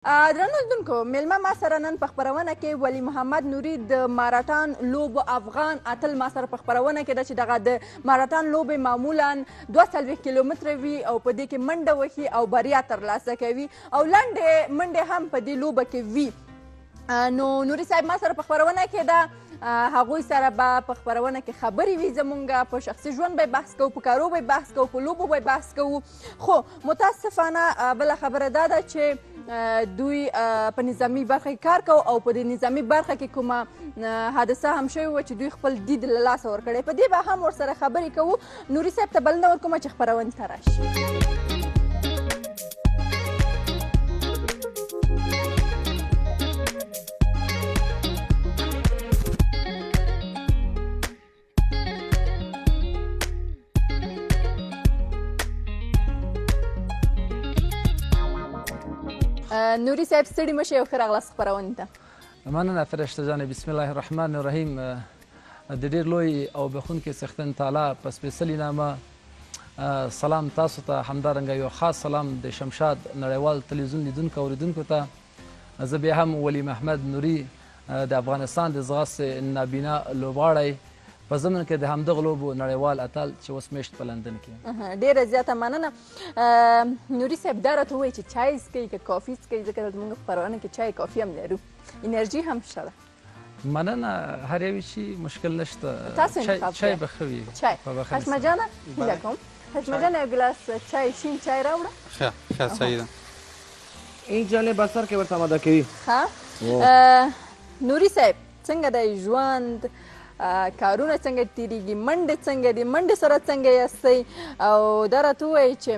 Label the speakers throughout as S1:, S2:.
S1: درنو لیدونکو میلمه ما سره نن په خپرونه کې ولی محمد نوري د ماراټان لوبو افغان اتل ما سره په خپرونه کې ده چې دغه د ماراټان لوبې معمولا 42 کیلومتره وي او په دې کې منډه وهي او بریا ترلاسه کوي او لنډې منډې هم په دې لوبه کې وي. نو نوري صاحب ما سره په خپرونه کې ده، هغوی سره به په خپرونه کې خبرې وي، زمونږ په شخصي ژوند به بحث کوو، په کارو به بحث کوو، په لوبو به بحث کوو. خو متاسفانه بله خبره دا ده چې دوی په نظامي برخه کې کار کوو او په دې نظامي برخه کې کومه حادثه هم شوې وه چې دوی خپل دید له لاسه ورکړی، په دې به هم ورسره خبرې کوو. نوري صاحب ته بلنه ورکوم چې خپرونې ته راشي. نوري صاحب ستړي مه شئ او ښه راغلاست خپرونې ته.
S2: مننه فرشته جانې. بسم الله الرحمن الرحیم. د ډېر لوی او بخونکي څښتن تعالی په سپېڅلي نامه سلام تاسو ته، همدارنګه یو خاص سلام د شمشاد نړیوال تلویزیون لیدونکو او اوریدونکو ته. زه بیا هم ولی محمد نوري د افغانستان د ځغاستې نابینا لوبغاړی په ضمن کې د همدغه لوبو نړیوال اتل چې اوس میشت په لندن کې.
S1: ډېره زیاته مننه. نوري صاحب دا راته ووایي چې چای څکئ که کافي څکئ، ځکه زموږ په خپرونه کې چای کافي هم لرو، انرژي هم شته ده.
S2: مننه، هر یوې شي مشکل نشته.
S1: تاسو انتخاب
S2: چای به ښه وي.
S1: چای حشمه جانه هیله کوم حشمه جانه یو ګلاس چای شین چای راوړه.
S3: ښه صحیح ده.
S4: این جانب بسر کې ورته آماده کوي.
S1: ښه. نوري صاحب څنګه دی ژوند، کارونه څنګه تیریږي، منډې څنګه دي، منډې سره څنګه یاستئ؟ او دا راته ووایي چې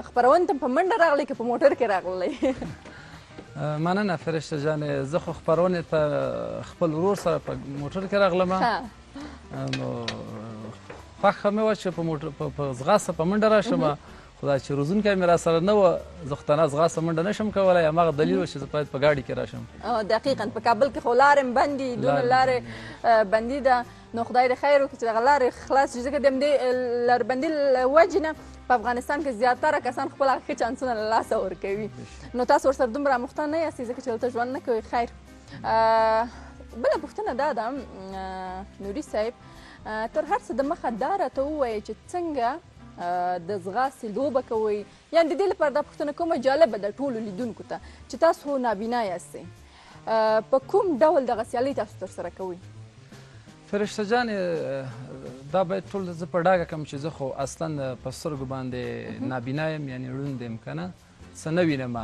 S1: خپرونې ته په منډه راغلی که په موټر کې راغلی؟
S2: مننه فرشته جانې. زه خو خپرونې ته خپل ورور سره په موټر کې راغلم، نو خوښه مې وه چې په ځغاسته په منډه راشم، خو دا چې روزونکی مې را سره نه وه، زه خو تنها ځغاسته منډه نشم کولی، هماغه دلیل و چې زه باید په ګاډي کې راشم.
S1: دقیقا په کابل کې خو لارې هم بند دي، دونه لارې بندي ده، نو خدای دې خیر وکړي چې دغه لارې خلاص شي، ځکه د همدې لاربندي له وجې نه په افغانستان کې زیاتره کسان خپل هغه ښه چانسونه له لاسه ورکوي. نو تاسو ورسره دومره اموخته نه یاستئ ځکه چې دلته ژوند نه کوئ. خیر، بله پوښتنه دا ده نوري صاحب، تر هر څه د مخه دا راته ووایئ چې څنګه د ځغاستې لوبه کوئ، یعنې د دې لپاره دا پوښتنه کومه جالبه ده ټولو لیدونکو ته چې تاسو نابینا یاستئ، په کوم ډول دغه سیالۍ تاسو ترسره کوئ؟
S2: فرشته جانې دا باید ټول زه په ډاګه کړم چې زه خو اصلا په سترګو باندې نابینا یم، یعنې ړوند یم که نه، څه نه وینم،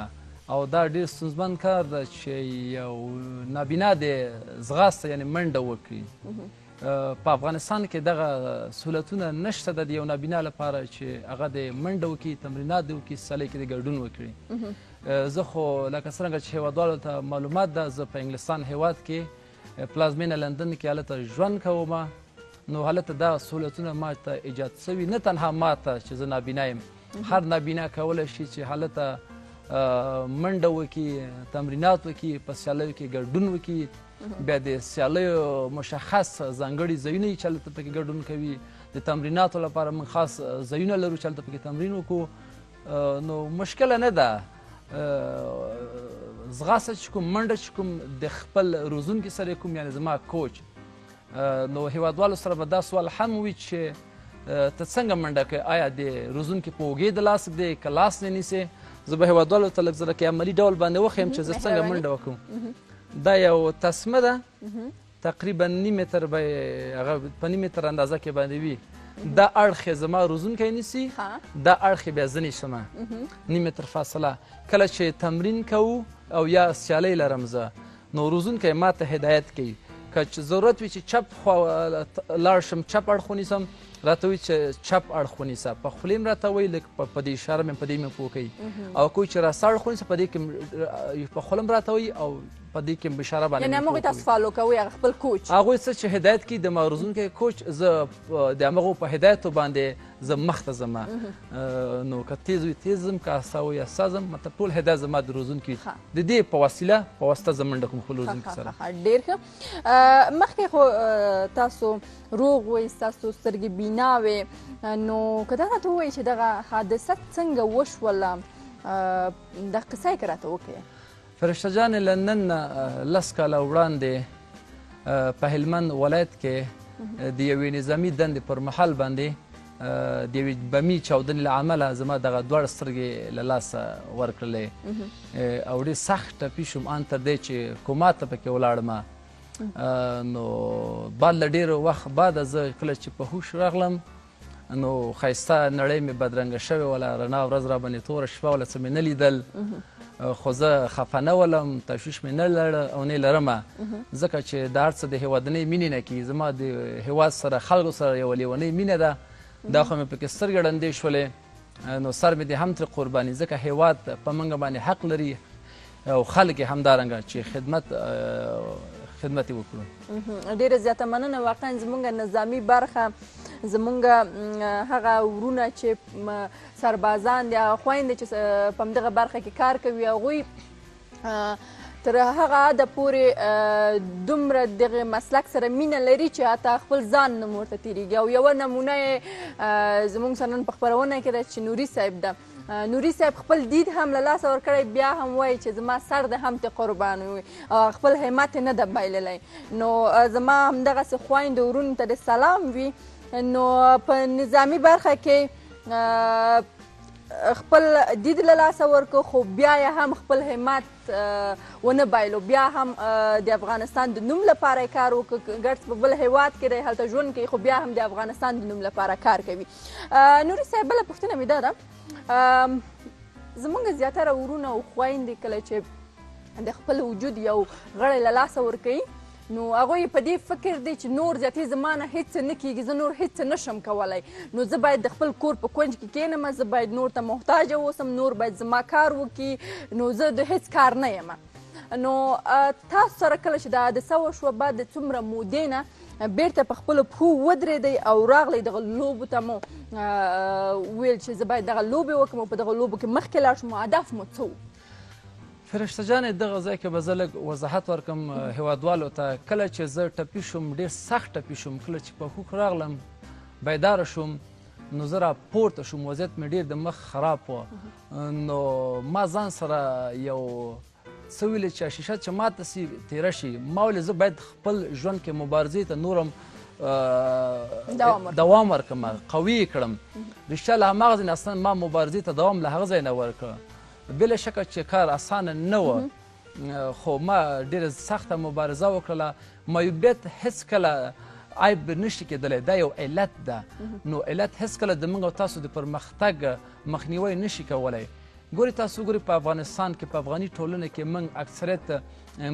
S2: او دا ډېر ستونزمن کار ده چې یو نابینا د ځغاسته یعنې منډه وکړي. په افغانستان کې دغه سهولتونه نشته د یو نابینا لپاره چې هغه د منډه وکړي، تمرینات دې وکړي، سیالۍ کې د ګډون وکړي. زه خو لکه څرنګه چې هیوادوالو ته معلومات ده، زه په انګلستان هیواد کې پلازمینه لندن کې هلته ژوند کوم، نو هلته دا سهولتونه ما ته ایجاد سوي، نه تنها ما ته چې زه نابینا یم، هر نابینا کولی شي چې هلته منډه وکړي، تمرینات وکړي، په سیالیو کې ګډون وکړي. بیا د سیالیو مشخص ځانګړي ځایونه چې هلته پکې ګډون کوي، د تمریناتو لپاره موږ خاص ځایونه لرو چې هلته پکې تمرین وکړو، نو مشکله نه ده. ځغاسته چې کوم، منډه چې کوم، د خپل روزونکي سره کوم، یعنې زما کوچ. نو هیوادوالو سره به دا سوال هم وي چې ته څنګه منډه کوې، آیا د روزونکي په اوږې د لاس دی که لاس نه نیسې؟ زه به هیوادوالو ته لږ زره کې عملي ډول باندې وښیم چې زه څنګه منډه وکړم. دا یو تسمه ده، تقریبا نیم متر به هغه په نیم متر اندازه کې باندې وي. دا اړخ یې زما روزونکی نیسي، دا اړخ یې بیا زه نیسم، نیم متر فاصله. کله چې تمرین کوو او یا سیالۍ لرم زه، نو روزونکی ما ته هدایت کوي، که چې ضرورت وي چې چپ خوا لاړ شم، چپ اړخ ونیسم، راته وایي چې چپ اړخ ونیسه، په خولې م راته وایي، لږ په دې اشاره مې په دې مې پوه کوي، او کوی چې راسته اړخ ونیسه، په دې کې په خوله م راته وایي او په دې کې اشاره باندې
S1: یعنې همغوی تاسو فالو کوئ، هغه خپل کوچ
S2: هغوی څه چې هدایت کوي د ما روزونکی کوچ، زه د همغو په هدایتو باندې زه مخته ځم، نو که تیز وي تیز ځم، که استه وي استه ځم، مطلب ټول هدایت زما د روزونکي د دې په وسیله په واسطه زه منډه کوم خپل روزونکي سره.
S1: ډېر ښه. مخکې خو تاسو روغ وئ، ستاسو سترګې بینا وې، نو که دا راته ووایي چې دغه حادثه څنګه وشوله، دا قصه یې که راته وکړې.
S2: فرشته جانې له نن نه 10 کاله وړاندې په هلمند ولایت کې د یوې نظامي دندې پر مهال باندې د یوې بمي چاودنې له امله زما دغه دواړه سترګې له لاسه ورکړلې او ډېر سخت ټپي شوم ان تر دې چې کوما ته پکې ولاړم. نو بعد له ډېر وخت بعد زه کله چې په هوش راغلم نو ښایسته نړۍ مې بدرنګه شوې وله، رڼا ورځ را باندې توره شپه وله، څه مې نه لیدل، خو زه خفه نه ولم، تشویش مې نه لړ او نه لرمه، ځکه چې دا هر څه د هېوادنۍ مینې نه کېږي. زما د هېواد سره خلکو سره یوه لیونۍ مینه ده، دا خو مې پکې سترګې ړندې شولې، نو سر مې دې هم ترې قرباني، ځکه هېواد په موږ باندې حق لري او خلک یې همدارنګه چې خدمت یې وکړو.
S1: ډېره زیاته مننه. واقعا زموږ نظامي برخه، زموږ هغه ورونه چې سربازان دي، هغه خویندې چې په همدغه برخه کې کار کوي، هغوی تر هغه حده پورې دومره دغه مسلک سره مینه لري چې حتی خپل ځان نه ورته تېرېږي. او یوه نمونه یې زموږ سره نن په خپرونه کې ده چې نوري صاحب ده. نوري صاحب خپل دید هم له لاسه ورکړی، بیا هم وایي چې زما سر د هم ته قربان وي، خپل همت یې نه ده بایللی. نو زما همدغسې خویندو ورونو ته د سلام وي. نو په نظامي برخه کې خپل دید له لاسه ورکړو، خو بیا یې هم خپل همت ونه بایلو، بیا هم د افغانستان د نوم لپاره یې کار وکړ. ګډ په بل هېواد کې دی، هلته ژوند کوي، خو بیا هم د افغانستان د نوم لپاره کار کوي. نوري صاحب بله پوښتنه مې دا ده، زموږ زیاتره ورونه او خویندې کله چې د خپل وجود یو غړی له لاسه ورکوي نو هغوی په دې فکر دی چې نور زیاتې زما نه هېڅ څه نه کېږي، زه نور هېڅ څه نشم کولی، نو زه باید د خپل کور په کونج کې کښېنم، زه باید نور ته محتاجه اوسم، نور باید زما کار وکړي، نو زه د هېڅ کار نه یم. نو تاسو سره کله چې دا حادثه وشوه، بعد د څومره مودې نه بیرته په خپلو پښو ودرېدئ او راغلی دغه لوبو ته مو ویل چې زه باید دغه لوبې وکړم او په دغه لوبو کې مخکې لاړ شم، هدف مو څه و؟
S2: فرشته جانې دغه ځای کې به زه لږ وضاحت ورکړم هېوادوالو ته. کله چې زه ټپي شوم، ډېر سخت ټپي شوم، کله چې په هوښ راغلم بیداره شوم نو زه راپورته شوم، وضعیت مې ډېر د مخ خراب و. نو ما ځان سره یو څه ویلې چې شیشه چې ماته سي تېره شي، ما ویلې زه باید خپل ژوند کې مبارزې ته نورم دوام ورکړم، قوي یې کړم. رښتیا له هماغه ځای نه اصلا ما مبارزې ته دوام له هغه ځای نه ورکړه. بله شکه چې کار اسانه نه و، خو ما ډېره سخته مبارزه وکړله. معیوبیت هېڅ کله عیب نشي کېدلی، دا یو علت ده. نو علت هېڅ کله د موږ او تاسو د پرمختګ مخنیوی نشي کولی. ګورې تاسو ګورې په افغانستان کې، په افغاني ټولنه کې موږ اکثریت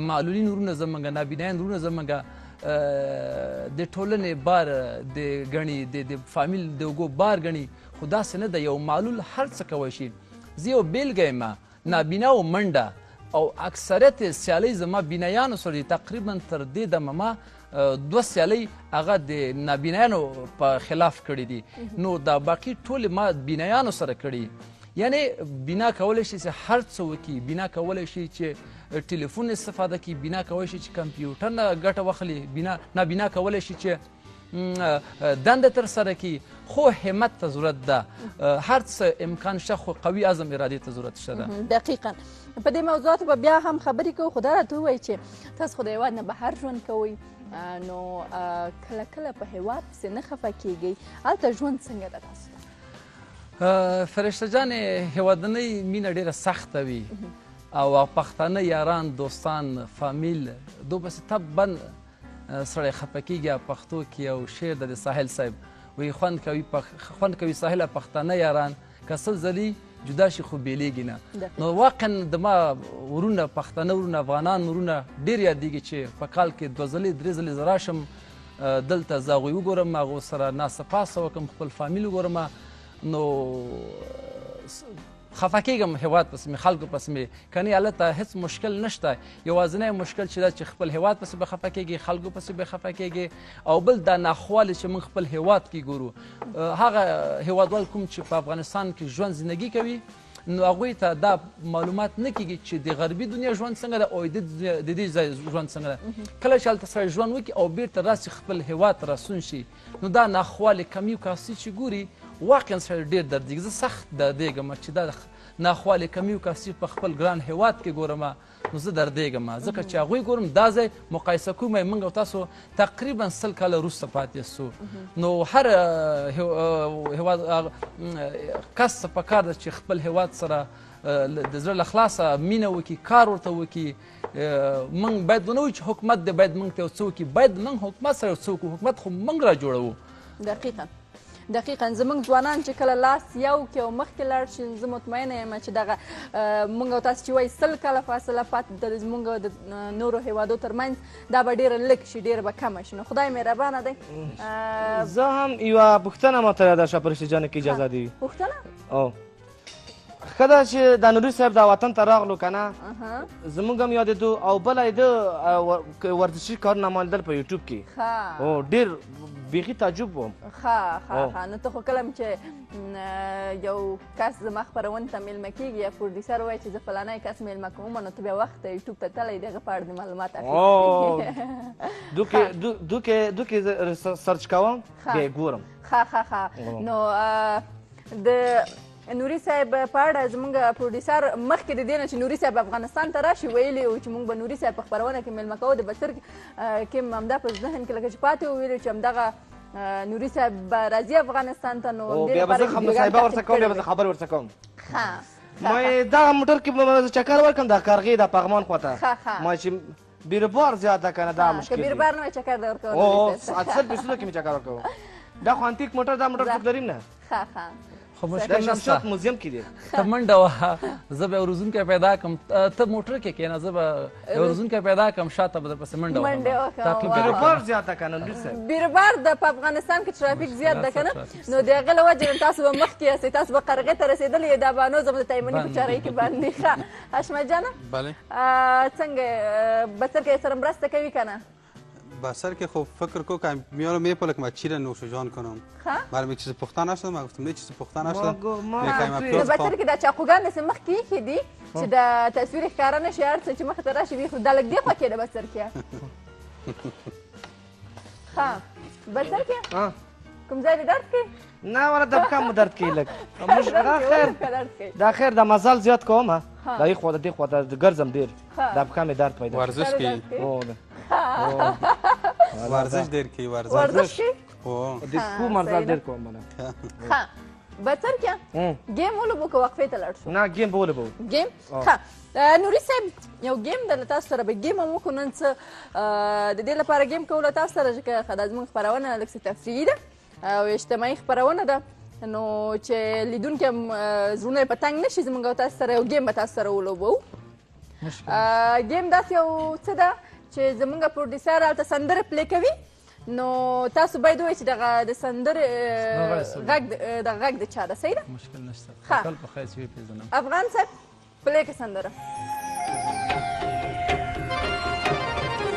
S2: معلولین ورونه زموږ، نابینایان ورونه زموږ د ټولنې بار ګڼي، د فامیل د اوږو بار ګڼي، خو داسې نه ده. یو معلول هر څه کولی شي. زه یو بیلګه یم، نابینا و منډه او اکثریت سیالۍ زما بینایانو سره دي. تقریبا تر دې دمه ما 2 سیالۍ هغه د نابینایانو په خلاف کړي دي، نو دا باقي ټولې ما بینایانو سره کړي. یعنې بینا کولی شي چې هر څه وکړي، بینا کولی شي چې ټلیفون استفاده کړي، بینا کولی شي چې کمپیوټر نه ګټه واخلي، نابینا کولی شي چې دنده ترسره کړي، خو همت ته ضرورت ده. هر څه امکان شته، خو قوي عزم ارادې ته ضرورت شته ده.
S1: دقیقا په دې موضوعاتو به بیا هم خبرې کوو، خو دا راته ووایي چې تاسو خو د هېواد نه بهر ژوند کوئ، نو کله کله په هېواد پسې نه خفه کیږئ، هلته ژوند څنګه ده تاسو ته؟
S2: فرشته جانې هېوادنۍ مینه ډېره سخته وي او پښتانه یاران، دوستان، فامیل دوپسې طبعا سړی خفه کېږي. پښتو کې یو شعر ده د ساحل صاحب، وایي خوند کوي ساحله پښتانه یاران، که سل ځلې جدا شي خو بیلیږي نه. نو واقعا د ما ورونه، پښتانه ورونه، افغانان ورونه ډېر یادېږي چې په کال کې 2 ځلې 3 ځلې زه راشم دلته، زه هغوی وګورم، هغو سره ناسته پاسته وکړم، خپل فامیل وګورم. نو خفه کېږم هېواد پسې مې، خلکو پسې مې، کنې هلته هېڅ مشکل نشته. یوازینی مشکل چې ده چې خپل هېواد پسې به خفه کېږي، خلکو پسې به خفه کېږي، او بل دا ناخوالې چې موږ خپل هېواد کې ګورو. هغه هېوادوال کوم چې په افغانستان کې ژوند زندګي کوي، نو هغوی ته دا معلومات نه کېږي چې د غربي دنیا ژوند څنګه ده او د دې ځای ژوند څنګه ده. کله چې هلته سړی ژوند وکړي او بیرته راسي خپل هېواد ته راستون شي، نو دا ناخوالې کمی او کاسي چې ګوري، واقعا سړی ډېر دردېږي. زه سخت دردېږم چې دا ناخوالې کمی وکړه په خپل ګران هیواد کې ګورم نو زه دردېږم ځکه چې هغوی ګورم دا ځای مقایسه کوم موږ او تاسو تقریبا 100 کاله وروسته پاتې سو نو هر هیواد کس ته پکار ده چې خپل هیواد سره د زړه له خلاصه مینه وکړي کار ورته وکړي موږ باید ونه وایو چې حکومت دی باید موږ ته یو څه وکړي باید موږ حکومت سره یو څه وکړو حکومت خو موږ را جوړوو
S1: دقیقا زموږ ځوانان چې کله لاس یو کړي او مخکې لاړ شي زه مطمئنه یم چې دغه موږ او تاسو چې وایي 100 کاله فاصله پاتې د زموږ د نورو هیوادو ترمنځ دا به ډېره لږ شي ډېره به کمه شي نو خدای مهربانه دی
S4: زه هم یوه پوښتنه ماته یاده شوه فرشته جانې که اجازه دي
S1: پوښتنه
S4: ښه ده چې دا نوري صاحب دا وطن ته راغلو که نه زموږ هم یادېدو او بله یې د ورزشي کارونه ما لیدل په یوټیوب کې ډېر بیخي تعجب وم
S1: ښه نو ته خو کله چې یو کس زما خپرونې ته میلمه کېږي یا پروډیوسر وایي چې زه فلانی کس میلمه کوم نو ته بیا وخت یوټیوب ته تللی د هغه په اړه د معلومات
S4: دوکې سرچ کوم بیا یې ګورم
S1: ښه نو د نوري صاحب په اړه زموږ پروډیوسر مخکې د دې نه چې نوري صاحب افغانستان ته راشي ویلي و چې موږ به نوري صاحب په خپرونه کې میلمه کوو د بڅر کې همدا په ذهن کې لکه چې پاتې وویلو چې همدغه نوري صاحب به راځي افغانستان ته نو
S4: بیا به زه صاحبه ورته کوم بیا به زه خبرې ورته کوم ما دغه موټر کې به چکر ورکړم د کارغې د پغمان خواته ما چې بیروبار زیاته که نه دا مشکل
S1: که بیروبار نه وای چکر د ورکول
S4: اکثر پیسونو کې مې چکر ورکوم دا خو انتیک موټر دا موټر څوک لریم نه
S2: خو مشکل نشته
S4: شمشاد موزیم کې دی
S2: ته منډه وهه زه به یو روزونکی پیدا کړم ته موټر کې کښېنه زه به یو روزونکی پیدا کړم شاته به درپسې منډه وهم
S4: بیروبار زیاته که نه لوی صاحب
S1: بیروبار په افغانستان کې ټرافیک زیات ده که نه نو د هغې له وجې نه تاسو به مخکې یاستئ تاسو به قرغې ته رسېدلي یې دا بانو زموږ د تایمني په چارې کې باندې ښه حشمت جانه څنګه بڅر کې سره مرسته کوي که نه
S3: بسر که خب فکر کو که میارم میپلک ما چی را نوش جان کنم برام یک چیز پخته نشده من گفتم نه چیز پخته نشده
S1: بسر کې دا چاقوګان داسې مخکې ایښي دي چې د تصویر ښکاره نشي هر څه چې مخې ته راشي وي خو دا لږ دې خوا کې ده بسر کې ښه بسر کې کوم ځای دې درد کوي
S4: نه ولا دبکه مو درد کوي لږ دا خیر دا مزل زیات کوم دا یې خوا د دې خوا ته ګرځم ډېر دبکه مې درد پیدا
S3: ورزش کوي ورزش ډېر کوي
S1: ورزش کوي
S4: د کو مزل ډېر کوم نه
S1: ښه بچر کې گیم ولوبو که وقفې ته لاړ شو
S4: نه گیم به ولوبو
S1: گیم ښه نوري صاحب یو گیم د تاسو سره به گیم هم وکړو نن څه د دې لپاره گیم کوو له تاسو سره چې دا زموږ خپرونه لږ څه تفریحي ده او اجتماعي خپرونه ده نو چې لیدونکي هم زړونه یې په تنګ نه شي زموږ او تاسو سره یو گیم به تاسو سره ولوبو گیم داسې یو څه ده چې زموږ پروډیوسر هلته سندرې پلی کوي نو تاسو باید ووایئ چې دغه د سندرې غږ د چا ده صحیح ده
S2: مشکل نشته خپل په خیر چې وپېژنم
S1: افغان صاحب پلی که سندره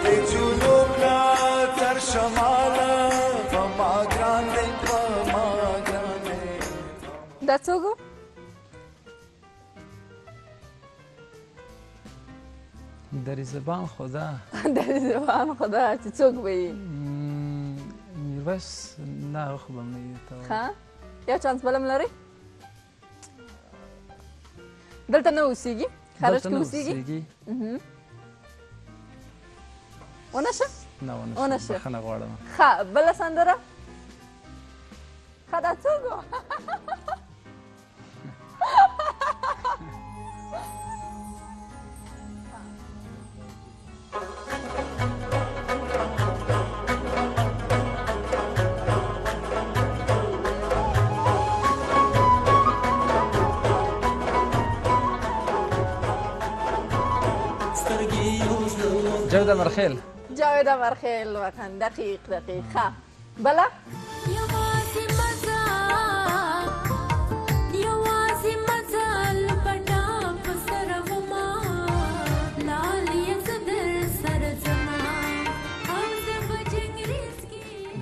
S5: د جنوب نه تر شماله په ما ګران دی په ما ګران دی
S1: دا څوک و
S2: دری زبان خدا
S1: دری زبان خدا چې څوک به یي
S2: میرویس نه هغه خو به م نه وي
S1: ښه یو چانس بل هم لرئ دلته نه اوسېږي خارج کې اوسېږي ونه شه
S2: نه بخښنه غواړم
S1: ښه بله سندره ښه دا څوک و
S2: جاوید امرخیل
S1: جاوید امرخیل واقعا دقیق ښه بله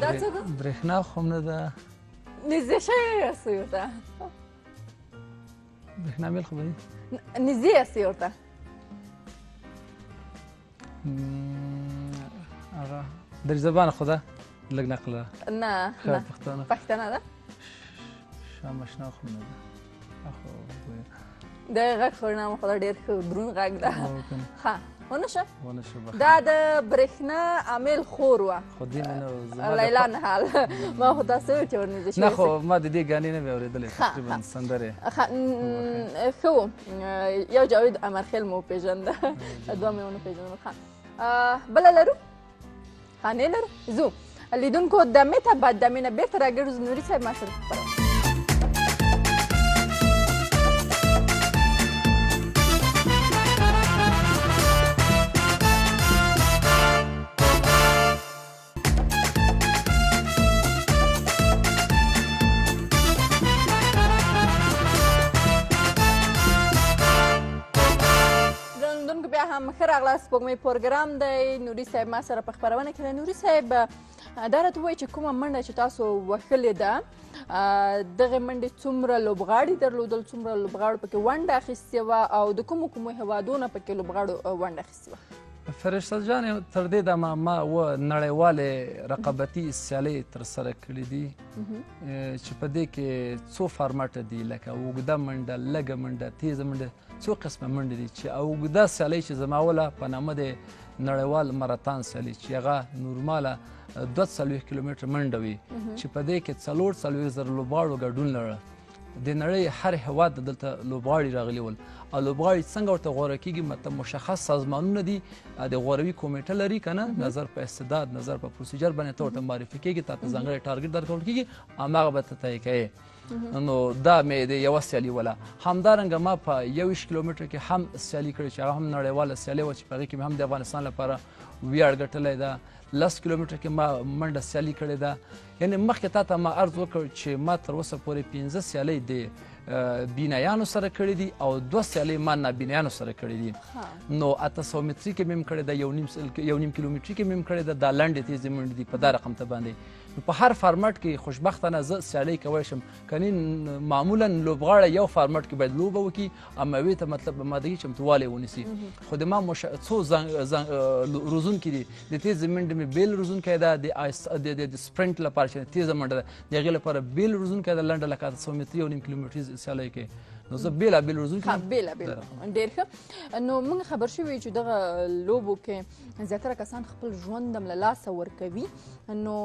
S1: دا څوک
S2: برېښنا خو هم نه ده
S1: نږدې شوی یاستئ ورته
S2: برېښنا میل خو به وي
S1: نږدې یاستئ ورته
S2: هغه دری زبان خدا لږ نقله
S1: نه
S2: پښتانه
S1: پښتانه ده
S2: شام اشنا خو نه ده
S1: د غږ خورنامه خو دا ډېر ښه دروند غږ ده ښه ونه شه
S2: ونه
S1: دا د برېښنا عامل خور وه
S2: خو دې نه
S1: لیلا نهال ما خو تاسو ویل چې ورنږدې شوې
S2: نه خو ما د دې ګانې نه مې اورېدلې تقریبا سندرې
S1: ښه و یو جاوید امرخیل مو وپېژنده دوه مې ونه پېژندل ښه بله لرو ښه نه لرو ځو لیدونکو دمې ته بعد دمې نه بېرته راګرځو نوري صاحب ما سره خبره هم ښه راغلاست سپوږمۍ پروګرام دی نوري صاحب ما سره په خپرونه کې دی نوري صاحب دا راته ووایي چې کومه منډه چې تاسو وهلې ده دغې منډې څومره لوبغاړي درلودل څومره لوبغاړو پکې ونډه اخیستې وه او د کومو هېوادونو پکې لوبغاړو ونډه اخیستې وه
S2: فرشته جانې تر دې دمه ما نړیوالې رقابتي سیالۍ ترسره کړي دي چې په دې کې څو فارمټه دي لکه اوږده منډه لږه منډه تیزه منډه څو قسمه منډې دي چې اوږده سیالۍ چې زما وله په نامه د نړیوال ماراتان سیالۍ چې هغه نورماله 240 کیلومتره منډه وي چې په دې کې 440,000 لوبغاړو ګډون لرل د نړۍ هر هېواد دلته لوبغاړي راغلي ول او لوبغاړي څنګه ورته غوره کېږي مطلب مشخص سازمانونه دي د غوروي کمیټه لري که نه نظر په استعداد نظر په پروسیجر باندې ته ورته معرفي کېږي تا ته ځانګړی ټارګټ درکول کېږي هماغه به ته طی کوې نو دا مې د یوه سیالي وله همدارنګه ما په 21 کیلومتره کې هم سیالي کړې چې هغه هم نړیواله سیالي وه چې په هغې کې مې هم د افغانستان لپاره ویاړ ګټلی ده 10 کیلومتره کې ما منډه سیالي کړې ده یعنې مخکې تا ته ما عرض وکړ چې ما تر اوسه پورې 15 سیالۍ د بینایانو سره کړي دي او 2 سیالۍ ما نابینایانو سره کړي دي نو 800 متري کې مې هم کړې ده 1.5 کیلومتري کې مې هم کړې ده دا لنډې تیزې منډې دي په دا رقم ته باندې نو په هر فارمټ کې خوشبختانه زه سیالۍ کولی شم کنې معمولا لوبغاړی یو فارمټ کې باید لوبه وکړي اموې ته مطلب مادهګي چمتووالی ونیسي خو د ما څو روزونکي دي د تیزې منډې مې بیل روزونکی ده د سپرنټ لپاره چې تیزه منډه ده د هغې لپاره بیل روزونکی ده لنډه لکه 800 متري 1.5 کیلومتري سیالۍ کې نو زه بېلابېل روزونکي
S1: بېلابېل ډېر ښه نو موږ خبر شوي چې دغه لوبو کې زیاتره کسان خپل ژوند هم له لاسه ورکوي نو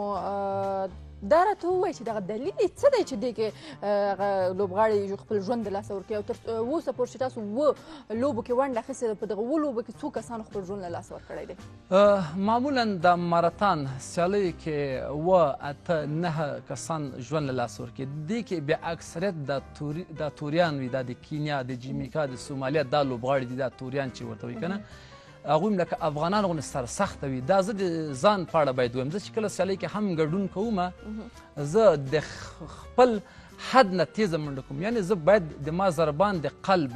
S1: دا راته ووایي چې دغه دلیل یې څه دی چې دې کې هغه لوبغاړي خپل ژوند د لاسه ورکوي او تر اوسه پورې چې تاسو لوبو کې ونډه اخیستې ده په دغه لوبو کې څو کسانو خپل ژوند له لاسه ورکړی دی
S2: معمولا د ماراتان سیالیو کې 8-9 کسان ژوند له لاسه ورکوي دې کې بیا اکثریت د توریان وي دا د کینیا د جمیکا د سومالیا دا لوبغاړي دي دا توریان چې ورته وایي که نه هغوی هم لکه افغانان غوندې سرسخته وي دا زه د ځان په اړه باید ووایم زه چې کله سیالۍ کې هم ګډون کوم زه د خپل حد نه تیزه منډه کوم یعنې زه باید د ما ضربان د قلب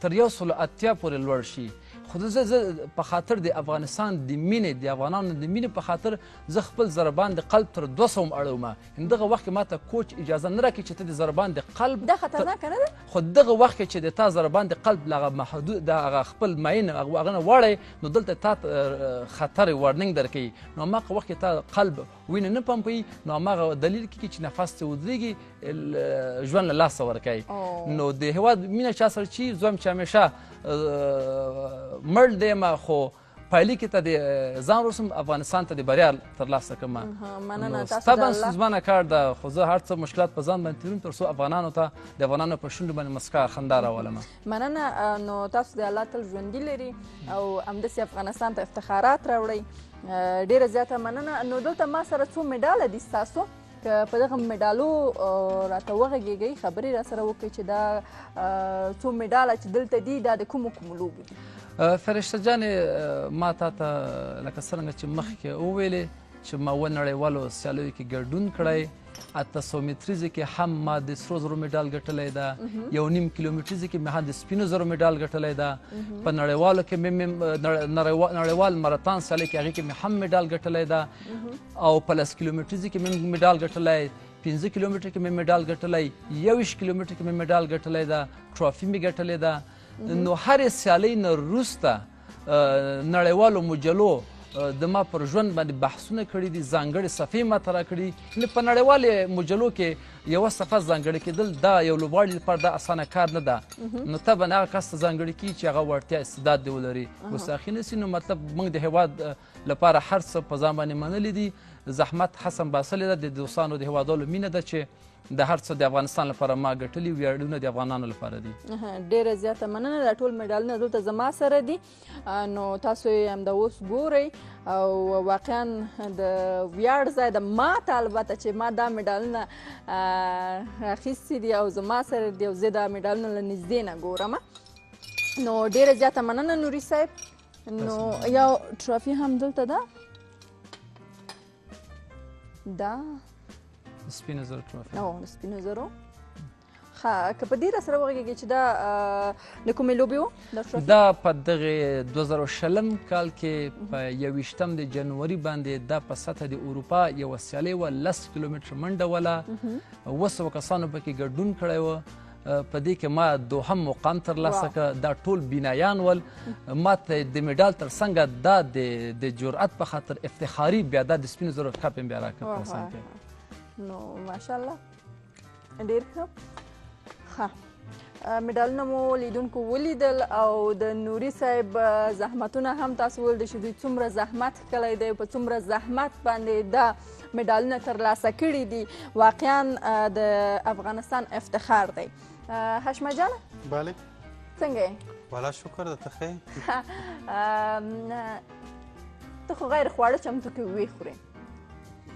S2: تر 180 پورې لوړ شي خو زه په خاطر د افغانستان د مینې د افغانانو د مینې په خاطر زه خپل ضربان د قلب تر 200 هم اړوم دغه وخت کې ما ته کوچ اجازه نه راکوي چې ته د ضربان د قلب
S1: دا خطرناکه نه ده
S2: خو دغه وخت کې چې د تا ضربان د قلب هغه محدود د هغه خپل معین هغه نه واړی نو دلته تا خطر وارننګ درکوي نو هماغه وخت کې تا قلب وینه نه پمپوي نو هماغه دلیل کېږي چې نفس ته ودرېږي ژوند له لاسه ورکوي نو د هېواد مینه چا سره چې زه هم چې همیشه مړ دی ما خو پایلې کې ته د ځان روسم افغانستان ته د بریا ترلاسه کړم طبعا ستونزمنه کار ده خو زه هر څه مشکلات په ځان باندې تېروم تر څو افغانانو ته د افغانانو په شونډو باندې مسکا خندا راولم
S1: مننه نو تاسو د الله تل ژوندي لري او همداسې افغانستان ته افتخارات راوړئ ډېره زیاته مننه نو دلته ما سره څو مډاله دي ستاسو که په دغه مډالو راته وغږېږئ خبرې را سره وکړئ چې دا څو مډاله چې دلته دي دا د کومو لوبو دي
S2: فرشته جانې ما تا ته لکه څرنګه چې مخکې وویلې چې ما نړیوالو سیالیو کې ګډون کړی 800 متریزې کې هم ما د سرو زرو مډال ګټلی ده 1.5 کیلومتریزې کې مې هم د سپینو زرو مډال ګټلی ده په نړیوالو کې نړیوال ماراتان سیالۍ کې هغې کې مې هم مډال ګټلی ده او په 10 کیلومتریزې کې مې مډال ګټلی 15 کیلومتره کې مې مډال ګټلی 21 کیلومتره کې مې مډال ګټلی ده ټرافي مې ګټلې ده نو هرې سیالۍ نه وروسته نړیوالو مجلو د ما پر ژوند باندې بحثونه کړي دي ځانګړې صفحې ما ته راکړي په نړیوالې مجلو کې یوه صفحه ځانګړې کېدل دا یو لوبغاړي لپاره دا اسانه کار نه ده نو طبعا هغه کس ته ځانګړې کېږي چې هغه وړتیا استعداد دې ولري ګستاخي نه سي نو مطلب موږ د هېواد لپاره هر څه په ځان باندې منلي دي زحمت حسن باسلې ده د دوستانو د هېوادوالو مینه ده چې د هر څه د افغانستان لپاره ما ګټلي ویاړونه د افغانانو لپاره دي
S1: ډیره زیاته مننه دا ټول میډالونه دلته زما سره دي نو تاسو یې همدا اوس ګورئ او واقعا د ویاړ ځای د ما ته البته چې ما دا میډالونه اخیستي دي او زما سره دي او زه دا میډالونه له نږدې نه ګورم نو ډیره زیاته مننه نوري صاحب نو یو ټرافي هم دلته ده دا
S2: سپینو زرو ټرافي
S1: او د سپینو زرو ښه که په دې را سره وغږېږي چې دا د کومې لوبې وو دا ټرافي
S2: دا په دغه 2020 کال کې په 21 د جنوري باندې دا په سطح د اروپا یوه سیالۍ وه 10 کیلومتره منډه وله 200 کسانو پکې ګډون کړی و په دې کې ما دوهم مقام ترلاسه کړ دا ټول بینایان ول ما ته د میډال تر څنګ دا د جرأت په خاطر افتخاري بیا دا د سپینو زرو کپ یې بیا راکړ په سم کې
S1: نو ماشاءالله ډېر ښه میډالونه مو لیدونکو ولیدل او د نوري صاحب زحمتونه هم تاسو ولیدل چې دوی څومره زحمت کړی دی په څومره زحمت باندې دا میډالونه ترلاسه کړي دي واقعا د افغانستان افتخار دی هاشمه جانه
S3: بله
S1: څنګه یې
S3: والا شکر ده ته ښه
S1: ته خو غیر خواړه چمتو کې ویې خورې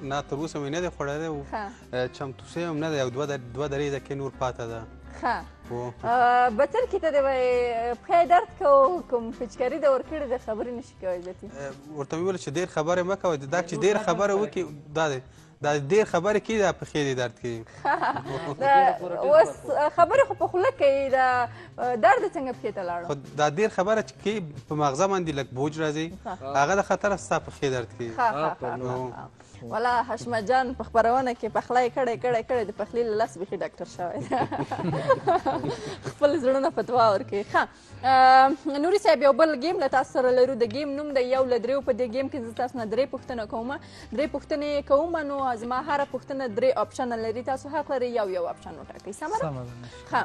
S3: نه تر اوسه مې نه دی خوړلی و چمتو شوی هم نه دی او دوه درې دقیقې نور پاته ده
S1: ښه بچل کې ته د پښې درد کوم پچکاري د ورکړې د خبرې نشي کولی ذاتي
S3: ورته مې وویل چې ډېر خبرې مه کوه دا چې ډېر خبره وکړي دا دی دا ډېر خبرې کوي دا پښې دې درد کوي
S1: اوس خبرې خو په خوله کوي دا درد څنګه پښې ته لاړو
S3: خو دا ډېر خبره چې کوي په مغزه باندې لږ بوج راځي هغه د خطره ستا پښې درد کوي
S1: والا هاشمه جان په خپرونه کې پخلی کړی د پخلي له لاس بیخي ډاکټر شوی خپل زړونه فتوا ورکوي ښه نوري صاحب یو بل گیم له تاسو سره لرو د گیم نوم دی یو له دریو په دې گیم کې زه تاسو نه درې پوښتنه کوم نو زما هره پوښتنه درې آپشنه لري تاسو حق لرئ یو آپشن وټاکئ سمه ده ښه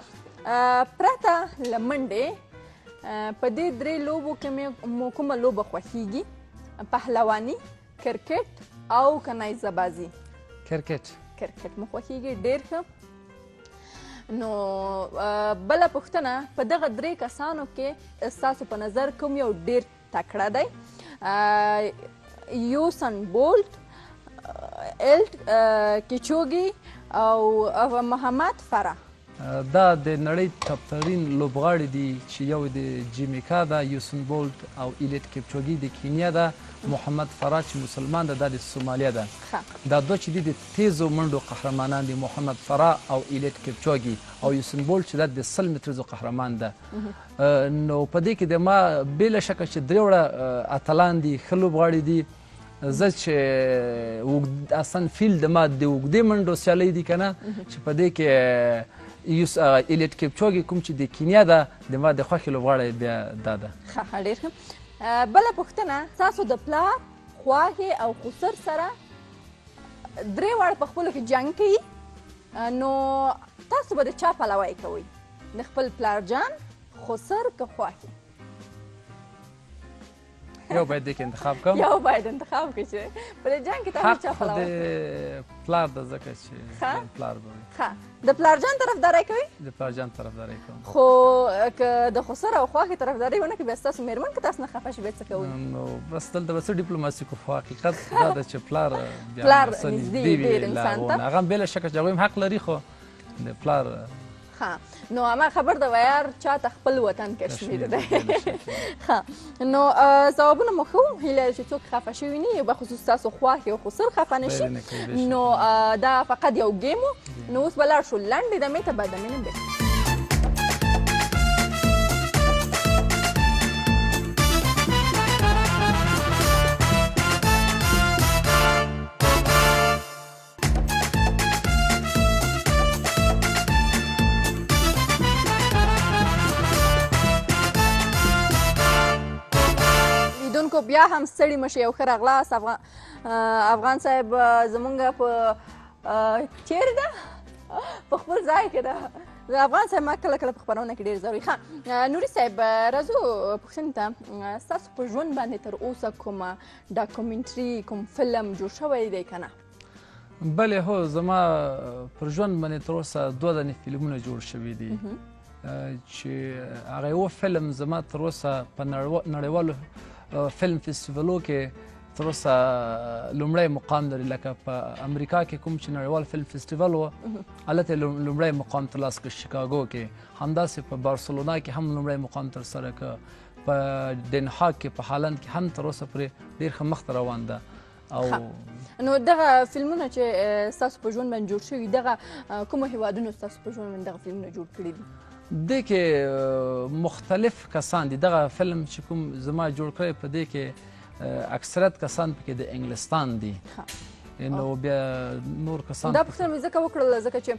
S1: پرته له منډې په دې درې لوبو کې مو کومه لوبه خوښیږي پهلواني کرکټ او که نیزه بازي کرکټ مو خوښیږي ډېر ښه نو بله پوښتنه په دغه درې کسانو کې ستاسو په نظر کوم یو ډېر تکړه دی یوسن بولټ کیچوګي او محمد فرح
S2: دا د نړۍ ټاپ ترین لوبغاړي دي چې یو د جمیکا ده یوسن بولټ او ایلیټ کیپچوګي د کینیا ده محمد فرح چې مسلمان ده دا د سومالیا ده دا دوه چې دي د تیزو منډو قهرمانان دي محمد فرح او ایلیټ کیپچوګي او یوسن بولټ چې دا د 100 مترزو قهرمان ده نو په دې کې د ما بېله شکه چې درې وړه اتلان دي ښه لوبغاړي دي زه چې اصلا فیل د ما د اوږدې منډو سیالۍ دي که نه چې په دې کې ایلیټ کیپچوګي کوم چې د کینیا ده د ما د خوښې لوبغاړی بیا دا ده
S1: ښه ډېر ښه بله پوښتنه تاسو د پلار خواښې او خسر سره درې واړه په خپلو کې جنګ کوي نو تاسو به د چا پلوی کوئ د خپل پلارجان خسر که خواښې
S2: یو باید دې کې انتخاب کوم
S1: یو باید انتخاب کړي چې په دې جنګ کې تاسو چا پلوی
S2: د پلار ده ځکه چې پلار به وي
S1: ښه د پلارجان طرفداري کوئ
S2: د پلارجان طرفداري کوم
S1: خو که د خسر او خواښې طرفداري ونه کړي بیا ستاسو مېرمن که تاسو نه خفه شي بیا څه کوئ
S2: نو بس دلته به څه ډیپلوماسي کو خو حقیقت دا ده چې پلار
S1: پلار نږدې ډېر انسان ته
S2: هغه هم بېله شکه چې هغوی هم حق لري خو د پلار
S1: ښه نو اما خبر د ویار چاته خپل وطن کشمیر دی ښه نو ځوابونه مو ښه وو هیله چې څوک خفه شوي نه یو بخصوص تاسو خواښې او خسر خفه نه شي نو دا فقط یو گیم و نو اوس به لاړ شو لنډې دمې ته به دمې نه بیرته بیا هم ستړي مشي یو ښه راغلاست افغان صاحب زمونږ په چیرې ده په خپل ځای کې ده افغان صاحب ما کله کله په خپرونه کې ډېر ضروري ښه نوري صاحب راځو پوښتنې ته ستاسو په ژوند باندې تر اوسه کومه ډاکومنټري کوم فلم جوړ شوی دی که نه
S2: بلې هو زما پر ژوند باندې تر اوسه 2 دانې فلمونه جوړ شوي دي چې هغه یو فلم زما تر اوسه په نړیوالو فلم فستیوالو کې تر اوسه لومړی مقام لري لکه په امریکا کې کوم چې نړیوال فلم فستیوال و هلته لومړی مقام ترلاسه کړ شیکاګو کې همداسې په بارسلونا کې هم لومړی مقام ترسره کړ په ډنهاګ کې په هالند کې هم تر اوسه پورې ډېر ښه مخته روان ده او
S1: نو دغه فلمونه چې ستاسو په ژوند باندې جوړ شوي دغه کومو هیوادونو ستاسو په ژوند باندې دغه فلمونه جوړ کړي دي
S2: دې کې مختلف کسان دي دغه فلم چې کوم زما جوړ کړی په دې کې اکثریت کسان پکې د انګلستان دي نو بیا نور کسان
S1: دا پوښتنه مې ځکه وکړله ځکه چې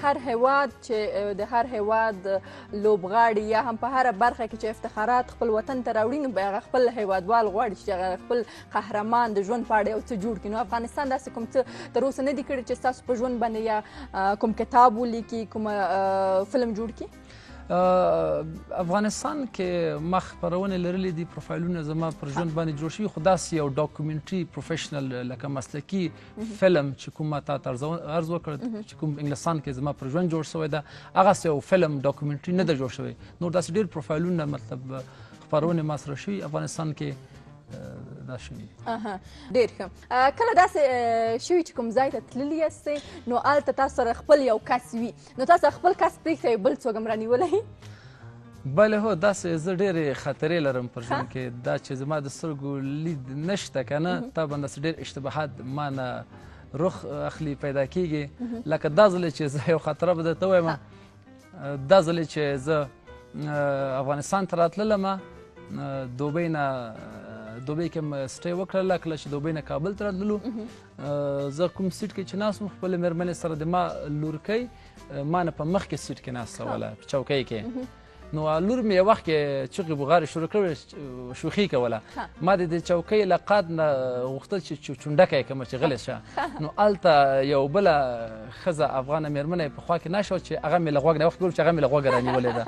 S1: هر هیواد چې د هر هیواد لوبغاړي یا هم په هره برخه کې چې افتخارات خپل وطن ته راوړي نو بیا هغه خپل هیوادوال غواړي چې هغه خپل قهرمان د ژوند په اړه یو څه جوړ کړي نو افغانستان داسې کوم څه تر اوسه نه دي کړي چې ستاسو په ژوند باندې یا کوم کتاب ولیکي کومه فلم جوړ کړي
S2: افغانستان کې ما خپرونې لرلې دي پروفایلونه زما پر ژوند باندې جوړ شوي خو داسې یو ډاکومنټري پروفیشنل لکه مسلکي فلم چې کوم ما تا ته عرض وکړ چې کوم انګلستان کې زما پر ژوند جوړ شوی ده هغسې یو فلم ډاکومنټري نه ده جوړ شوی نور داسې ډېر پروفایلونه مطلب خپرونې ما سره شوي افغانستان کې دا شوي
S1: ډېر ښه کله داسې شوي چې کوم ځای ته تللي یاستئ نو هلته تاسو سره خپل یو کس وي نو تاسو خپل کس پرېږدئ بل څوک هم رانیولی
S2: بله هو داسې زه ډېرې خطرې لرم پر ژوند کې دا چې زما د سترګو لید نشته که نه طبعا داسې ډېر اشتباهات ما نه رخ اخلي پیدا کېږي لکه دا ځلې چې زه یو خطره به درته ووایم دا ځلې چې زه افغانستان ته راتللم دوبۍ نه دوبۍ کې م سټې وکړله کله چې دوبۍ نه کابل ته راتللو زه کوم سیټ کې چې ناست وم خپلې مېرمنې سره د ما لورکۍ ما نه په مخکې سیټ کې ناسته وله په چوکۍ کې نو لور مې یو وخت کې چغې بغارې شروع کړې شوخي کوله ما د دې چوکۍ له قاد نه غوښتل چې چونډکه یې کړمه چې غلې شه نو هلته یو بله ښځه افغانه مېرمنه یې په خوا کې ناشه وه چې هغه مې له غوږ نه وخت چې هغه مې له غوږه رانیولې ده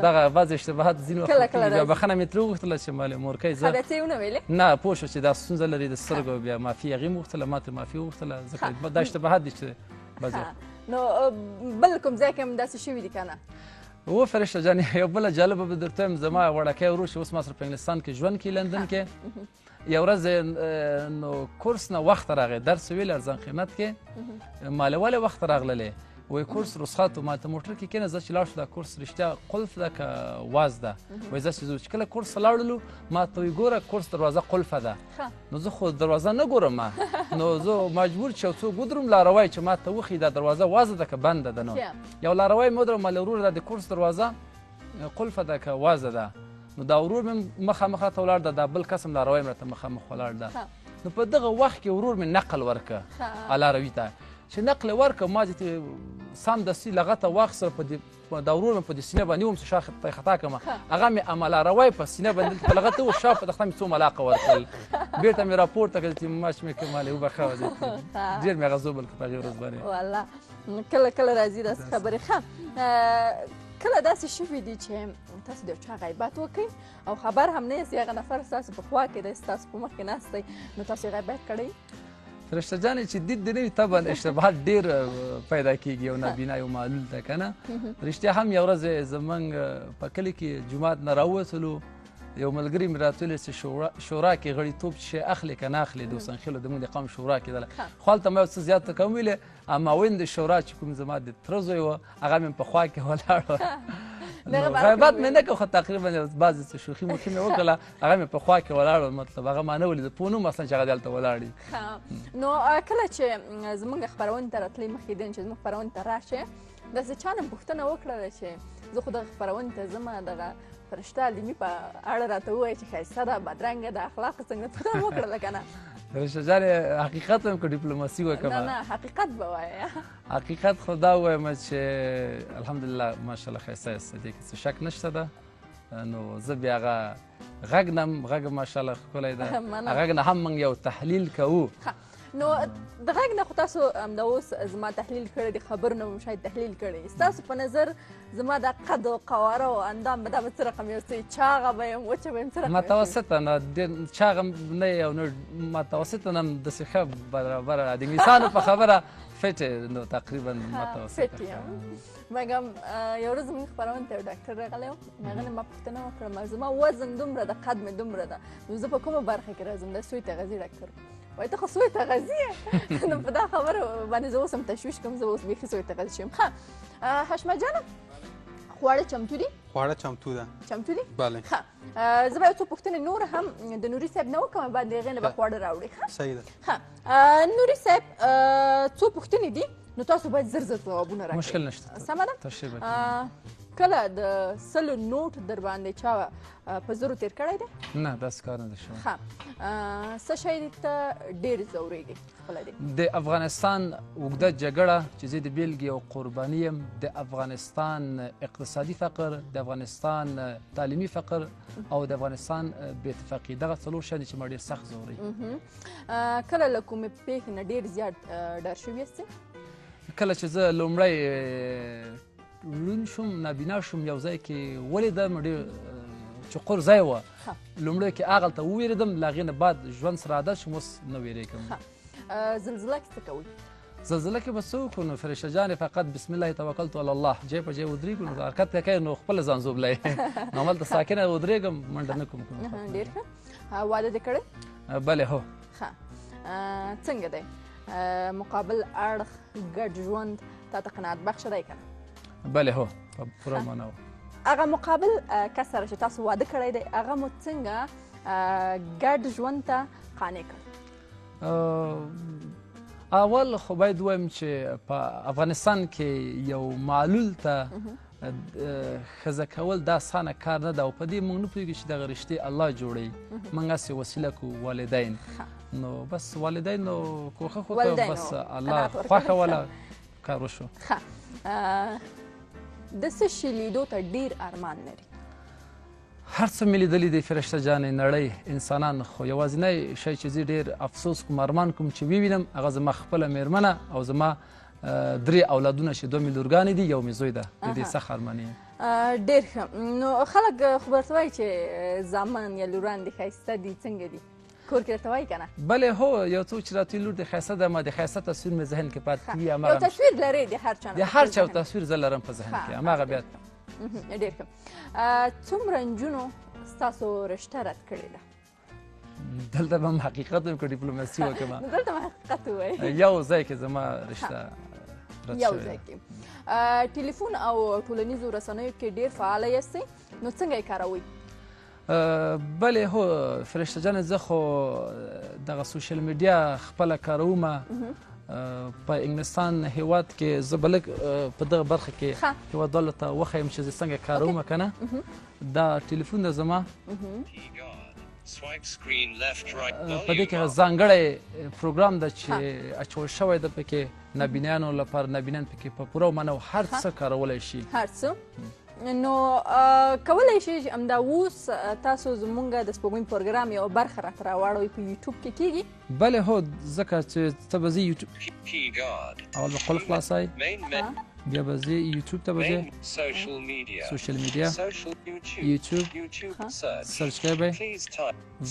S2: دغه بعضې اشتباهات ځینې وخت بیا بخښنه مې ترې وغوښتله چې مالې مورکۍ زه
S1: بیا څه یې ونه ویلې
S2: نه پوه شو چې دا ستونزه لري د سترګو بیا معافي هغې مې وغوښتله ما ترې معافي وغوښتله ځکه دا اشتباهات دي چې بعضې
S1: نو بل کوم ځای کې هم داسې شوي دي که نه
S2: و فرشته جان یو بله جالبه به درته وایم زما وړکی ورور چې اوس ما سره په انګلستان کې ژوند کوي لندن کې یو ورځ نو کورس نه وخت راغی درس ویل ارزان قیمت کې مالې ولې وخت راغللی وایي کورس رخصت و ما ته موټر کې کېنه زه چې لاړ شو دا کورس رښتیا قلف ده که واز ده وایي زه چې کله کورس ته لاړلو ما ته وایي ګوره کورس دروازه قلفه ده نو زه خو دروازه نه ګورم نو زه مجبور چې یو څوک ودروم لاروی چې ما ته وښیي دا دروازه وازه ده که بنده ده نو یو لاروی مې ودرم مالې ورور دا د کورس دروازه قلفه ده که وازه ده نو دا ورور مې مخامخ راته ولاړ ده دا بل کس هم لاروی مې راته مخامخ ولاړ ده نو په دغه وخت کې ورور مې نقل ورکړه لاروي ته چې نقل یې ورکړه ما دې سمدستي لغته واخیستله دا ورور مې په دې سینه باندې وم چې شا ته خطا کړمه هغه مې لاروی په سینه باندې په لغته و شا په تخته مې څو ملاقه ورکړل بېرته مې راپورته کړل چې ماش مې کړ مالې وبخښه ډېر مې هغه زوبل کړ په هغې ورځ باندې
S1: والله کله کله راځي داسې خبرې ښه کله داسې شوي دي چې تاسو د یو چا غیبت وکړئ او خبر هم نه یاست هغه نفر ستاسو په خوا کې دی ستاسو په مخ کې ناست دی نو تاسو یې غیبت کړئ
S2: فرشته جانې چې دید دې نه وي طبعا اشتباهات ډېر پیدا کېږي یو نابینا یو معلول ته که نه رښتیا هم یو ورځ زموږ په کلي کې جومات نه راووتلو یو ملګري مې راته چې شورا کې غړیتوب چې اخلي که نه اخلي د وسنخیلو زموږ د قوم شورا کېدله خو هلته ما یو څه زیات کم ویلې معاون د شورا چې کوم زما د تره زوی و هغه مې په خوا کې ولاړ غیبت مې نه کړ خو تقریبا بعضې څه شوخي موخي مې وکړله هغه مې په خوا کې ولاړ مطلب هغه ما نه ولیده پوه نه وم اصلا چې هغه دلته ولاړ دي
S1: نو کله چې زموږ خپرونې ته راتلی مخکې دی چې زموږ خپرونې ته راشې داسې چا نه پوښتنه وکړله چې زه خو دغه خپرونې ته ځم دغه فرشته علیمي په اړه راته ووایي چې ښایسته ده بدرنګه ده اخلاق څنګه پوښتنه وکړله که نه
S2: فرشته جانې حقیقت وایم که ډیپلوماسي وکړم
S1: نه حقیقت به وایه
S2: حقیقت خو دا ووایم چې الحمدلله ماشاءالله ښایسته یاست دې کې څه شک نشته ده نو زه بیا هغه غږ نه غږ ماشاءالله ښکلی ده غږ نه هم موږ یو تحلیل کوو
S1: نو د غږ نه خو تاسو همدا اوس زما تحلیل کړی د خبر نه شاید تحلیل کړی ستاسو په نظر زما د قد او قواره او اندام به دا به څه رقم یو څه چاغه به یم وچه به یم څه رقم
S2: متوسطه نه ډېر چاغه نه یو نو متوسطه نه هم داسې ښه برابره د انګلیسانو په خبره فټ نو تقریبا متوسطه
S1: فټ یم مګم یو ورځ زموږ خپرونې ته یو ډاکټر راغلی و هغه نه ما پوښتنه وکړه زما وزن دومره ده قد مې دومره ده نو زه په کومه برخه کې راځم د سوی تغذي ډاکټر وایي ته خو سوی تغذي یې نو په دا خبره باندې زه اوس هم تشویش کوم زه اوس بیخي سوی تغذي شم ښه حشمت جانه خواړه چمتو دي
S3: خواړه چمتو ده
S1: چمتو دي
S3: بله
S1: ښه زه به یو څو پوښتنې نور هم د نوري صاحب نه وکړم بعد د هغې نه به خواړه راوړي ښه
S3: صحیح ده
S1: ښه نوري صاحب څو پوښتنې دي نو تاسو باید زر زر ځوابونه راکړئ
S2: مشکل نشته
S1: سمه ده
S2: تشریح
S1: کله د 100 نوټ در باندې چا په زرو تېر کړی دی
S2: نه داسې کار نه دی شوی
S1: ښه څه شی ته ډېر ځورېږي خپله دی
S2: د افغانستان اوږده جګړه چې زه د بېلګې او قرباني یم د افغانستان اقتصادي فقر د افغانستان تعلیمي فقر او د افغانستان بې اتفاقي دغه څلور شیان دي چې ما ډېر سخت ځوري
S1: کله له کومې پېښې نه ډېر زیات ډار شوي یاستئ
S2: کله چې زه لومړی ړوند شوم نابینا شوم یو ځای کې ولیدم ډېر چقور ځای وه لومړی کې هغلته وویرېدم له هغې نه بعد ژوند سره عادت شوم اوس نه ویرېږم
S1: زلزله کې څه کوئ
S2: زلزله کې به څه وکړو نو فرشته جانې فقط بسم الله توکلت علی الله جای په جای ودرېږو نو حرکت که کوې نو خپله ځان زوبلی نو هملته ساکنه ودرېږم منډه نه کوم
S1: ډېر ښه واده دې کړی
S2: بلې هو
S1: ښه څنګه دی مقابل اړخ ګډ ژوند تا ته قناعت بخشه دی که نه
S2: بلې هو په پوره معنا
S1: هغه مقابل کس سره چې تاسو واده کړی دی هغه مو څنګه ګډ ژوند ته قانع کړ
S2: اول خو باید ووایم چې په افغانستان کې یو معلول ته ښځه کول دا اسانه کار نه ده او په دې موږ نه پوهېږو چې دغه رشتې الله جوړوي موږ هسې وسیله کړو والدین نو بس والدینو کوښښ وکړو بس الله خوښه وله کار وشو
S1: ښه د څه شي لیدو ته ډېر ارمان لري
S2: هر څه مې لیدلي دی فرشته جانې نړۍ انسانان خو یوازینی شی چې زه ډېر افسوس کوم ارمان کوم چې ووینم هغه زما خپله مېرمنه او زما 3 اولادونه چې 2 مې لورګانې دي یو مې زوی ده د دې سخت ارمان یې
S1: ډېر ښه نو خلک خو به درته وایي چې زامن یا لوران دې ښایسته دي څنګه دي کور کې درته وایي که نه
S2: بلې هو یو څوک چې راته لور د ښایسته ده ما د ښایسته تصویر مې ذهن کې پاتې وي
S1: یو تصویر لرې د هر چا
S2: د هر چا یو تصویر زه لرم په ذهن کې هماغه بیا
S1: ډېر ښه څومره نجونو ستاسو رشته رد کړې ده
S2: دلته به هم حقیقت ویم که ډیپلوماسي وکړم
S1: دلته به حقیقت ووایي
S2: یو ځای کې زما رشته رد
S1: یو
S2: شوې
S1: ځای کې ټلیفون او ټولنیزو رسنیو کې ډېر فعاله یاستئ نو څنګه یې کاروئ
S2: بلې هو فرشته جانې زه خو دغه سوشل میډیا خپله کارومه په انګلستان هیواد کې زه به لږ په دغه برخه کې هیوادوالو ته وښیم چې زه څنګه کارومه که نه دا ټلیفون ده زما په دې کې ځانګړی پروګرام ده چې اچول شوی ده پکې نابینیانو لپاره نابینیان پکې په پوره معنا هر څه کارولی شي
S1: هر څه نو کولی شئ چې همدا اوس تاسو زموږ د سپوږمۍ پروګرام یوه برخه راته راواړوئ په یوټیوب کې کېږي
S2: بلې هو ځکه چې ته به زه یوټیوب اول به قلف خلاصوئ بیا به زه یوټیوب ته به ځئ سوشل میډیا یوټیوب سرچ کوئ به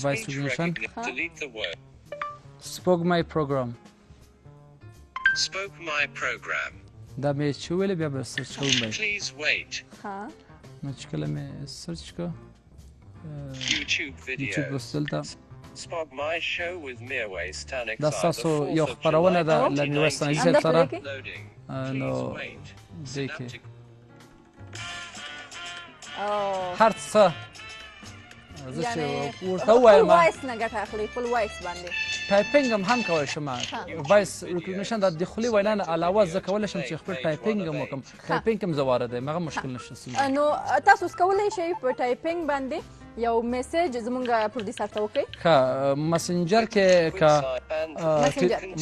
S2: وایس ریکګنیشن سپوږمۍ پروګرام دا مې چې وویلې بیا به سرچ کوم به نو چې کله مې سرچ کړه یوټیوب اوس دلته دا ستاسو یو خپرونه ده له میرویس ثاني صاحب سره نو دې کې هر څه زه چې ورته ووایم
S1: وایس نه ګټه اخلئ خپل وایس باندې
S2: ټایپینګ هم کولی شم وایس ریکګنیشن د خولي وینا نه علاوه زه کولی شم چې خپل ټایپینګ هم وکړم ټایپینګ هم زه وارد یم هغه مشکل نشته
S1: نو تاسو اوس کولی شئ په ټایپینګ باندې یو میسیج زموږ پروډیوسر ته وکړئ
S2: ښه مسنجر کې که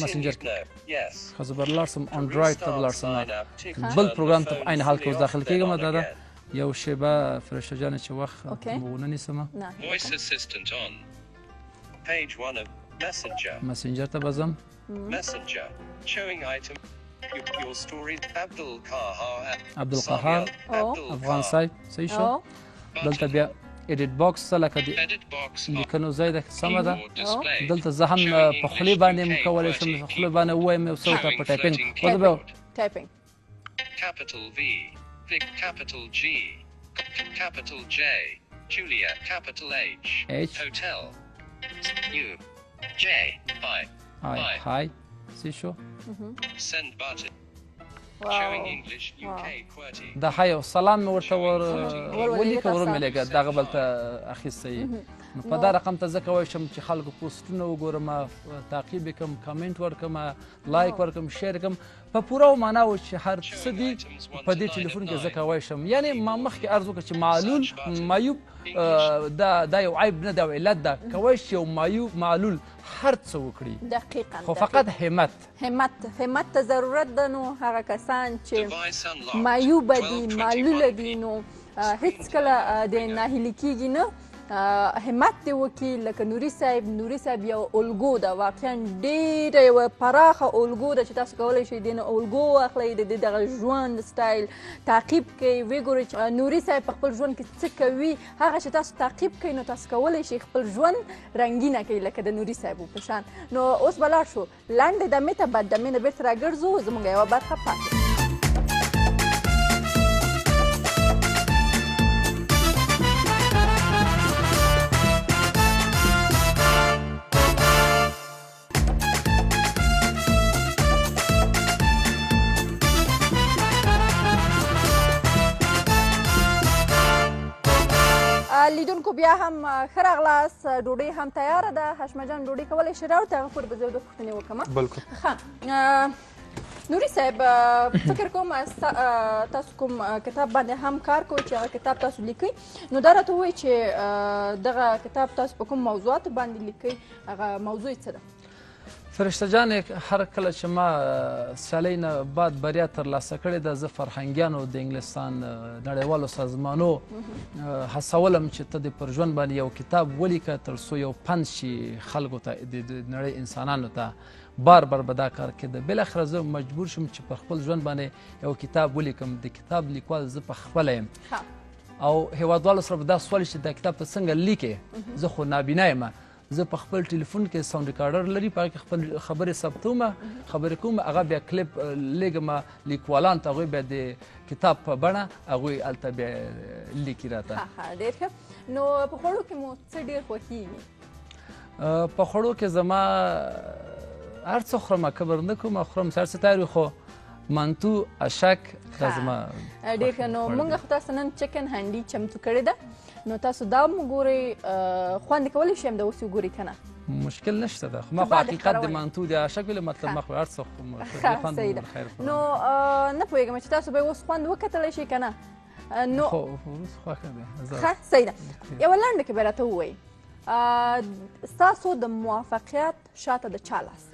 S2: مسنجر کې ښه زه به لاړ شم انډراید ته به لاړ شم بل پروګرام ته په عین حال کې اوس داخل کېږم دا ده یو شیبه فرشته جانې چې وخت مو ونه نیسمه مسنجر ته به ځم
S6: Messenger. Showing item. Your story. Abdul Qahar.
S2: عبدالقهار
S1: او
S2: افغان صاحب صحیح شو
S1: او
S2: دلته بیا ایډیټ باکس لکه د
S6: Edit box.
S2: لیکنو ځای ده سمه ده
S6: Keyboard display.
S2: دلته زه هم په خولې باندې هم کولی شم په خولې باندې ووایم یو څه ورته په ټایپینګ اوس به
S1: ټایپینګ
S6: Capital V. Vic. Capital G. Capital J. Julia. Capital H.
S2: H.
S6: Hotel. U. J. I.
S2: های های صحیح شو
S6: Send button.
S1: واو
S6: Showing English. UK. QWERTY.
S2: د های او سلام مې ورته
S1: ور-
S2: ولیکه
S1: ور-
S2: ورمېلېږه دغه بل ته اخیستی نو په دا رقم ته زه کولی شم چې خلکو پوسټونه وګورم تعقیب یې کړم کمنټ ورکړم لایک ورکړم شیر کړم په پوره معنا و چې هر څه دي په دې ټلیفون کې زه کولی شم یعنی ما مخکې عرض وکړه چې معلول معیوب دا یو عیب نه ده او علت ده کولی شي یو معلول هر څه وکړي
S1: دقیقاً
S2: خو فقط
S1: همت ته ضرورت ده نو هغه کسان چې
S6: Device unlocked.
S1: معیوبه دي
S6: 12:21
S1: معلوله دي نو هیڅکله د ناهیلي کیږي نه همت دې وکړي لکه نوري صاحب یو الګو ده واقعا ډېره یوه پراخه الګو ده چې تاسو کولی شئ دې نه الګو واخلئ د دې دغه ژوند سټایل تعقیب کوئ ویې ګورئ چې نوري صاحب په خپل ژوند کې څه کوي هغه چې تاسو تعقیب کوئ نو تاسو کولی شئ خپل ژوند رنګینه کوي لکه د نوري صاحب په شان نو اوس به لاړ شو لنډې دمې ته بعد دمې نه بېرته راګرځو زموږ یوه برخه پاتې لیدونکو بیا هم ښه راغلاست ډوډۍ هم تیاره ده هاشمه جان ډوډۍ کولی شي راوړته هغه پورې به زه یو دوه پوښتنې وکړم
S3: بالکل
S1: ښه نوري صاحب فکر کوم تاسو کوم کتاب باندې هم کار کوئ چې هغه کتاب تاسو لیکئ نو دا راته ووایئ چې دغه کتاب تاسو په کوم موضوعاتو باندې لیکئ هغه موضوع یې څه ده
S2: فرشته جان هر کله چې ما سیالۍ نه بعد بریا ترلاسه کړې ده زه فرهنګیانو د انګلستان نړیوالو سازمانو هڅولم چې ته د پر ژوند باندې یو کتاب ولیکه تر څو یو پند شي خلکو ته د نړۍ انسانانو ته بار به دا کار کېده بالاخره زه مجبور شم چې پر خپل ژوند باندې یو کتاب ولیکم د کتاب لیکوال زه پخپله یم او هیوادوالو سره به دا سوال شي دا کتاب ته څنګه لیکې زه خو نابینا یم زه په خپل ټلیفون کې ساوند ریکارډر لري په هغه کې خپل خبرې ثبتوم خبرې کوم هغه بیا کلیپ لیږم لیکوالان ته هغوی بیا د کتاب په بڼه هغوی هلته بیا لیکي راته
S1: ډېر ښه نو په خوړو کې مو څه ډېر خوښیږي
S2: په خوړو کې زما هر څه خورم کبر نه کوم خورم هر څه تیار خو منتو اشک دا زما
S1: ډېر ښه نو موږ خو تاسو نن چکن هنډي چمتو کړې ده نو تاسو دا هم وګورئ خوند کولی شي هم د اوس وګورئ که نه
S2: مشکل نشته ده خو ما خو حقیقت د منتو د اشک ویلې مطلب ما خو هر څه
S1: ښه صحیح ده نو نه پوهېږم چې تاسو به یې اوس خوند وکتلی شئ که نه نو
S2: خو اوس خوښه ده
S1: ښه صحیح ده یوه لنډه کې به راته ووایئ ستاسو د موفقیت شاته د چا لاس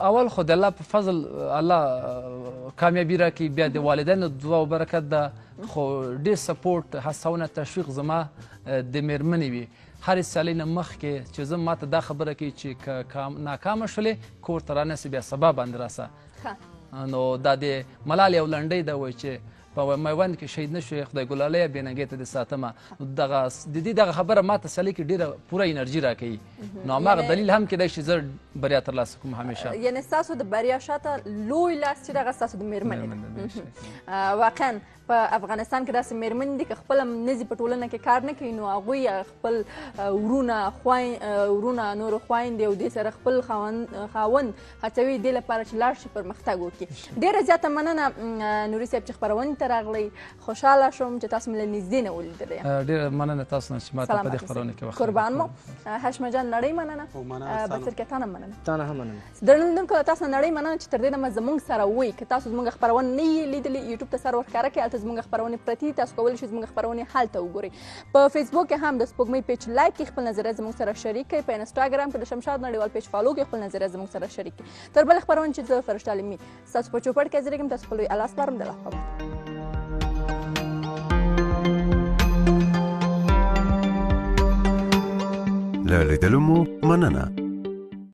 S2: اول خو د الله په فضل الله کامیابي راکړي بیا د والدینو دعا و برکت ده خو ډېر سپورټ هڅونه تشویق زما د مېرمنې وي هرې سیالۍ نه مخکې چې زه ماته دا خبره کوي چې که ناکامه شولې کور ته رانیسې بیا سبا باندې راسه نو دا د ملال یو لنډۍ ده وایي چې په میوند کې شهید نه شوې خدای ګلالی بې ننګۍ ته دې ساتمه د دې دغه خبره ماته سیالۍ کې ډېره پوره انرژي راکوي نو هماغه دلیل هم کیدای شي زه بریا ترلاسه کوم همیشه
S1: یعنې ستاسو د بریا شاته لوی لاس چې دغه ستاسو د مېرمنې ده واقعا په افغانستان کې داسې مېرمنې دي که خپله نزي په ټولنه کې کار نه کوي نو هغوی خپل ورونه نورو خویندې او دې سره خپل خاوند هڅوي دې لپاره چې لاړ شي پرمختګ وکړي ډېره زیاته مننه نوري صاحب چې خپرونې ته راغلی خوشحاله شوم چې تاسو مې له نږدې نه ولیدلی
S2: ډېره مننه تاسو نه چې ما ته په دې خپرونه کې وخت
S1: قربان مو هاشمه جان نړۍ مننه بصیرکیه تا نه مننه
S4: تا نه هم مننه
S1: درنو لیدونکو تاسو نړۍ مننه چې تر دې دمه زموږ سره وئ که تاسو زموږ خپرونه نه یې لیدلې یوټیوب ته سر ورښکاره کړئ هلته زموږ خپرونې پرتې دي تاسو کولی شئ زموږ خپرونې هلته وګورئ په فیسبوک کې هم د سپوږمۍ پیج لایک کړئ خپل نظریات زموږ سره شریک کړئ په انسټاګرام کې د شمشاد نړیوال پیج فالو کړئ خپل نظریات زموږ سره شریک کړئ تر بلې خپرونې چې زه فرشته عالمي ستاسو په چوپړ کې حاضرېږم تاسو خپل لوی الله سپارم د الله په
S7: امان له لیدلو مو مننه